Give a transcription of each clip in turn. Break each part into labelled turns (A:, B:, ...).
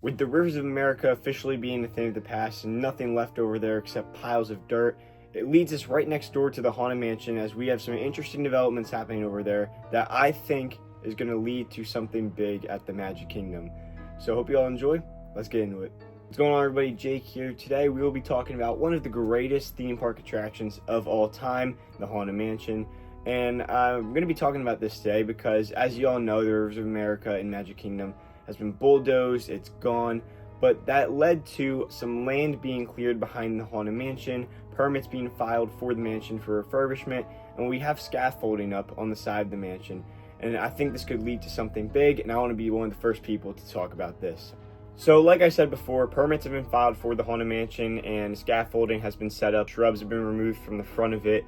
A: With the rivers of America officially being a thing of the past and nothing left over there except piles of dirt, it leads us right next door to the Haunted Mansion, as we have some interesting developments happening over there that I think is going to lead to something big at the Magic Kingdom. So hope you all enjoy. Let's get into it. What's going on, everybody? Jake here. Today we will be talking about one of the greatest theme park attractions of all time, the Haunted Mansion. And I'm going to be talking about this today because, as you all know, the Rivers of America in Magic Kingdom has been bulldozed, it's gone, but that led to some land being cleared behind the Haunted Mansion, permits being filed for the mansion for refurbishment, and we have scaffolding up on the side of the mansion. And I think this could lead to something big, and I want to be one of the first people to talk about this. So like I said before, permits have been filed for the Haunted Mansion and scaffolding has been set up, shrubs have been removed from the front of it.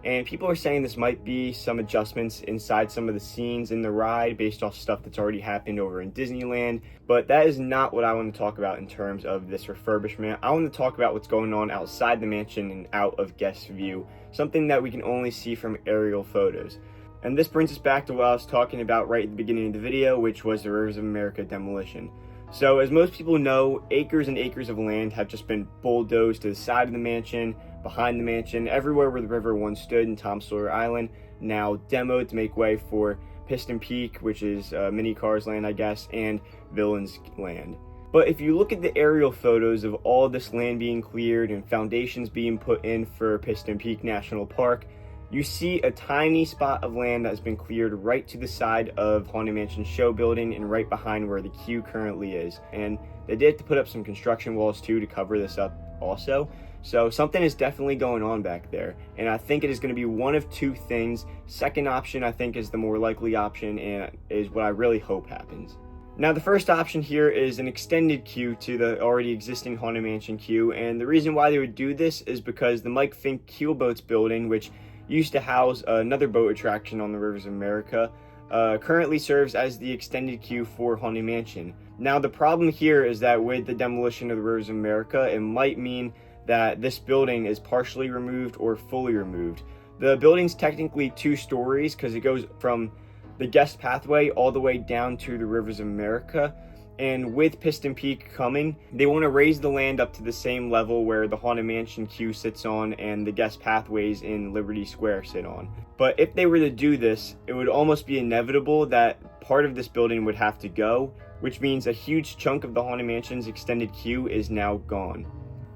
A: And people are saying this might be some adjustments inside some of the scenes in the ride based off stuff that's already happened over in Disneyland. But that is not what I want to talk about in terms of this refurbishment. I want to talk about what's going on outside the mansion and out of guest view, something that we can only see from aerial photos. And this brings us back to what I was talking about right at the beginning of the video, which was the Rivers of America demolition. So as most people know, acres and acres of land have just been bulldozed to the side of the mansion, behind the mansion, everywhere where the river once stood in Tom Sawyer Island, now demoed to make way for Piston Peak, which is Mini Cars Land, I guess, and Villains Land. But if you look at the aerial photos of all this land being cleared and foundations being put in for Piston Peak National Park, you see a tiny spot of land that has been cleared right to the side of Haunted Mansion show building and right behind where the queue currently is. And they did have to put up some construction walls too to cover this up also. So something is definitely going on back there. And I think it is going to be one of two things. Second option I think is the more likely option and is what I really hope happens. Now the first option here is an extended queue to the already existing Haunted Mansion queue. And the reason why they would do this is because the Mike Fink Keel Boats building, which used to house another boat attraction on the Rivers of America, currently serves as the extended queue for Haunted Mansion. Now the problem here is that with the demolition of the Rivers of America, it might mean that this building is partially removed or fully removed. The building's technically 2 stories because it goes from the guest pathway all the way down to the Rivers of America. And with Piston Peak coming, they want to raise the land up to the same level where the Haunted Mansion queue sits on and the guest pathways in Liberty Square sit on. But if they were to do this, it would almost be inevitable that part of this building would have to go, which means a huge chunk of the Haunted Mansion's extended queue is now gone.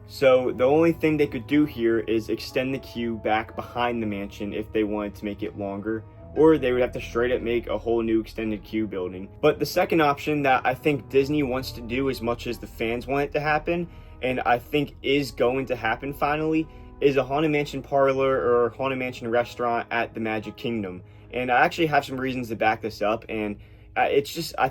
A: So the only thing they could do here is extend the queue back behind the mansion if they wanted to make it longer, or they would have to straight up make a whole new extended queue building. But the second option that I think Disney wants to do as much as the fans want it to happen, and I think is going to happen finally, is a Haunted Mansion parlor or Haunted Mansion restaurant at the Magic Kingdom. And I actually have some reasons to back this up, and I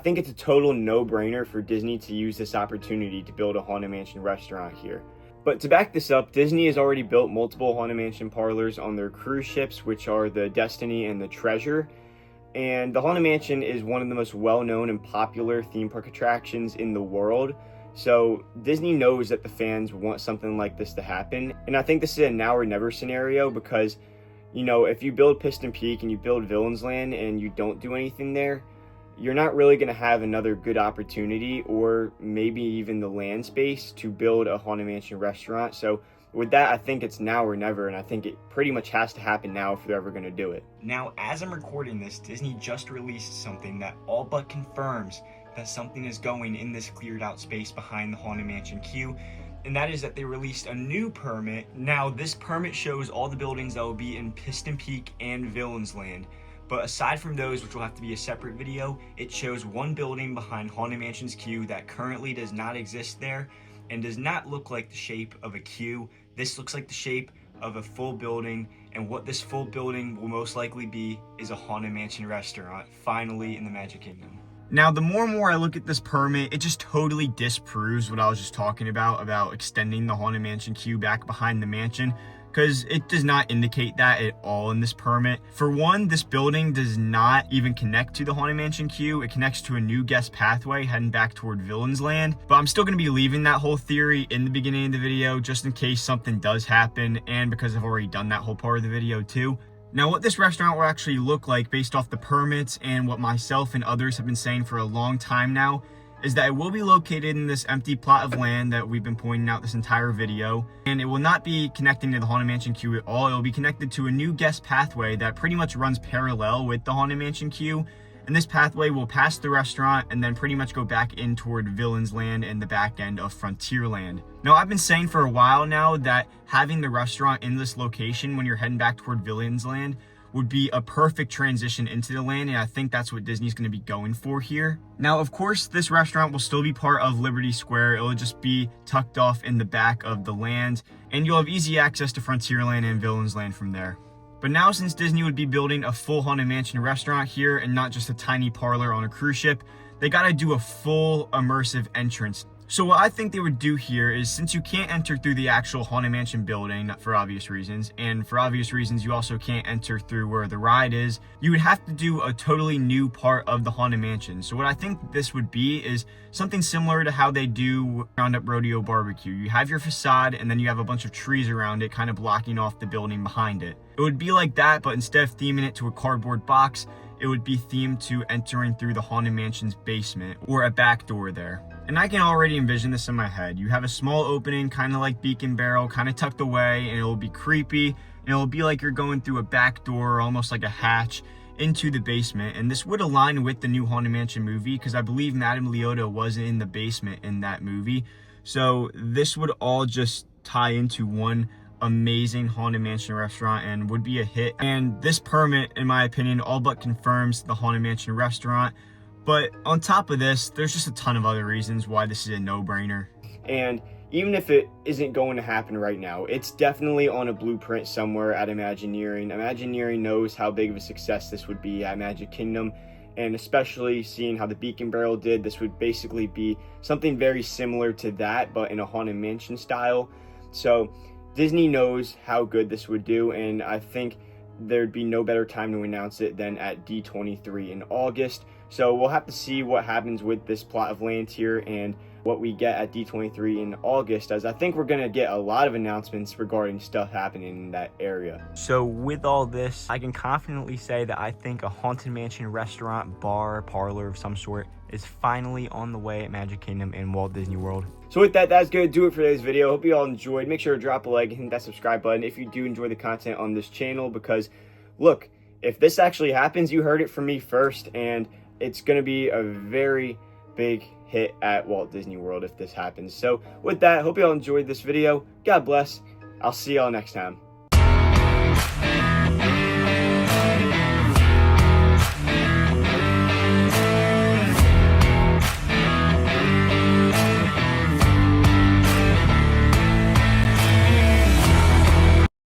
A: think it's a total no-brainer for Disney to use this opportunity to build a Haunted Mansion restaurant here. But to back this up, Disney has already built multiple Haunted Mansion parlors on their cruise ships, which are the Destiny and the Treasure. And the Haunted Mansion is one of the most well-known and popular theme park attractions in the world. So Disney knows that the fans want something like this to happen. And I think this is a now or never scenario because, you know, if you build Piston Peak and you build Villains Land and you don't do anything there, you're not really going to have another good opportunity or maybe even the land space to build a Haunted Mansion restaurant. So with that, I think it's now or never, and I think it pretty much has to happen now if they're ever going to do it.
B: Now, as I'm recording this, Disney just released something that all but confirms that something is going in this cleared out space behind the Haunted Mansion queue, and that is that they released a new permit. Now, this permit shows all the buildings that will be in Piston Peak and Villains Land. But aside from those, which will have to be a separate video, it shows one building behind Haunted Mansion's queue that currently does not exist there and does not look like the shape of a queue. This looks like the shape of a full building, and what this full building will most likely be is a Haunted Mansion restaurant, finally in the Magic Kingdom. Now, the more and more I look at this permit, it just totally disproves what I was just talking about extending the Haunted Mansion queue back behind the mansion, because it does not indicate that at all in this permit. For one, this building does not even connect to the Haunted Mansion queue. It connects to a new guest pathway heading back toward Villains Land. But I'm still going to be leaving that whole theory in the beginning of the video just in case something does happen, and because I've already done that whole part of the video too. Now, what this restaurant will actually look like based off the permits and what myself and others have been saying for a long time now
A: is that it will be located in this empty plot of land that we've been pointing out this entire video, and it will not be connecting to the Haunted Mansion queue at all. It will be connected to a new guest pathway that pretty much runs parallel with the Haunted Mansion queue, and this pathway will pass the restaurant and then pretty much go back in toward Villains Land and the back end of Frontierland. Now, I've been saying for a while now that having the restaurant in this location when you're heading back toward Villains Land would be a perfect transition into the land, and I think that's what Disney's going to be going for here. Now, of course, this restaurant will still be part of Liberty Square. It'll just be tucked off in the back of the land, and you'll have easy access to Frontierland and Villains Land from there. But now, since Disney would be building a full Haunted Mansion restaurant here and not just a tiny parlor on a cruise ship, they gotta do a full immersive entrance. So what I think they would do here is, since you can't enter through the actual Haunted Mansion building for obvious reasons, and for obvious reasons you also can't enter through where the ride is, you would have to do a totally new part of the Haunted Mansion. So what I think this would be is something similar to how they do Roundup Rodeo Barbecue. You have your facade and then you have a bunch of trees around it kind of blocking off the building behind it. It would be like that, but instead of theming it to a cardboard box, it would be themed to entering through the Haunted Mansion's basement or a back door there. And I can already envision this in my head. You have a small opening, kind of like Beacon Barrel, kind of tucked away, and it will be creepy, and it will be like you're going through a back door, almost like a hatch, into the basement. And this would align with the new Haunted Mansion movie, because I believe Madame Leota was in the basement in that movie. So this would all just tie into one amazing Haunted Mansion restaurant and would be a hit. And this permit, in my opinion, all but confirms the Haunted Mansion restaurant. But on top of this, there's just a ton of other reasons why this is a no-brainer.
C: And even if it isn't going to happen right now, it's definitely on a blueprint somewhere at Imagineering. Imagineering knows how big of a success this would be at Magic Kingdom, and especially seeing how the Beacon Barrel did, this would basically be something very similar to that, but in a Haunted Mansion style. So Disney knows how good this would do, and I think there'd be no better time to announce it than at D23 in August. So we'll have to see what happens with this plot of land here and what we get at D23 in August, as I think we're going to get a lot of announcements regarding stuff happening in that area.
B: So with all this, I can confidently say that I think a Haunted Mansion restaurant, bar, parlor of some sort is finally on the way at Magic Kingdom and Walt Disney World.
C: So with that, that's going to do it for today's video. Hope you all enjoyed. Make sure to drop a like and hit that subscribe button if you do enjoy the content on this channel, because look, if this actually happens, you heard it from me first, and it's going to be a very big hit at Walt Disney World if this happens. So with that, hope you all enjoyed this video. God bless. I'll see y'all next time.